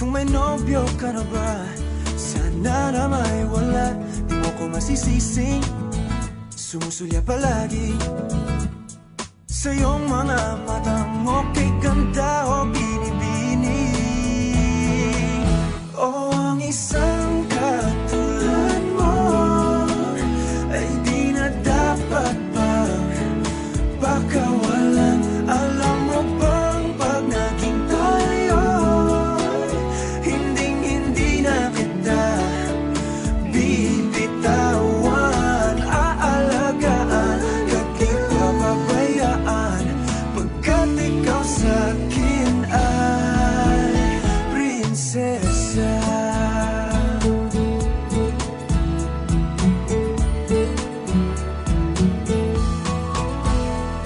Kung may nobyo ka na ba, sana na may wala. Di mo ko masisising sumusulya palagi sa iyong mga matang okay ganda o binibini. O ang isang katulad mo ay di na dapat pang pakawalan. Alam mo bang pag naging tayo, hinding-hindi na kita bibitawan. Aalagaan at di papabayaan, pagkat ikaw sa'kin ay prinsesa.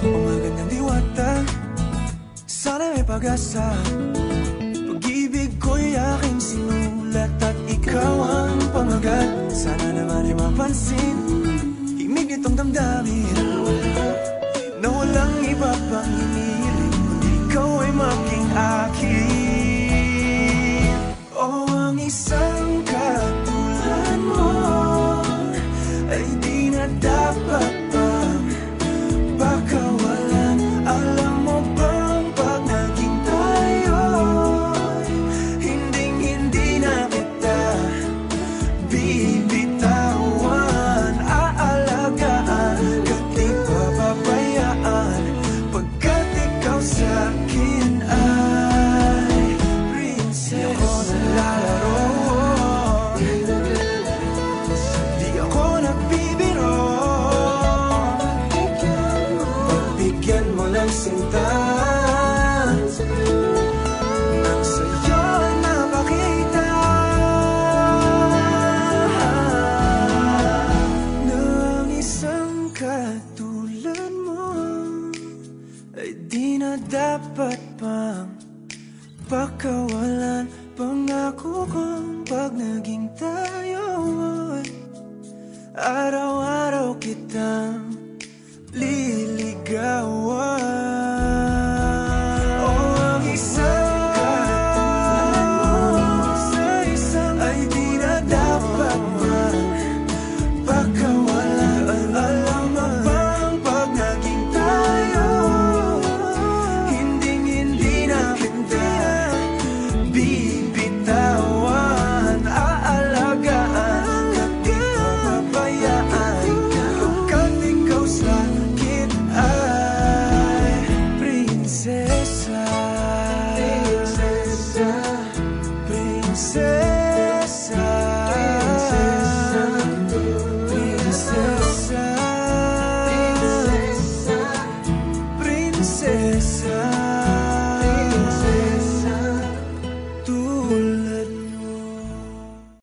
Umagandang diwata, sana may pag-asa. Pag-ibig ko'y aking sinulat at ikaw ang pamagat. Sana naman ay mapansin himig nitong damdamin na walang iba pang hiniling kundi ikaw ay maging akin. O ang isang katulad mo ay di na dapat pang pakawalan. Alam mo bang pag naging tayo, hinding-hindi na kita bibitawan. Aalagaan at di papabayaan, pagkat ikaw sa'kin ay prinsesa. Di ako naglalaro, di ako nagbibiro. Pagbigyan mo ng sinta nang sa'yo ay napakita na ang isang katulad mo ay di na dapat pang pakawalan. Pangako kong pag naging tayo ay araw-araw kitang liligawan. O ang isang katulad mo ay di na dapat pakawalan. Alam mo bang pag naging tayo, hinding-hindi na kita bibitawan. Aalagaan at di papabayaan, pagkat ikaw sa'kin ay prinsesa. Prinsesa, prinsesa, prinsesa, prinsesa.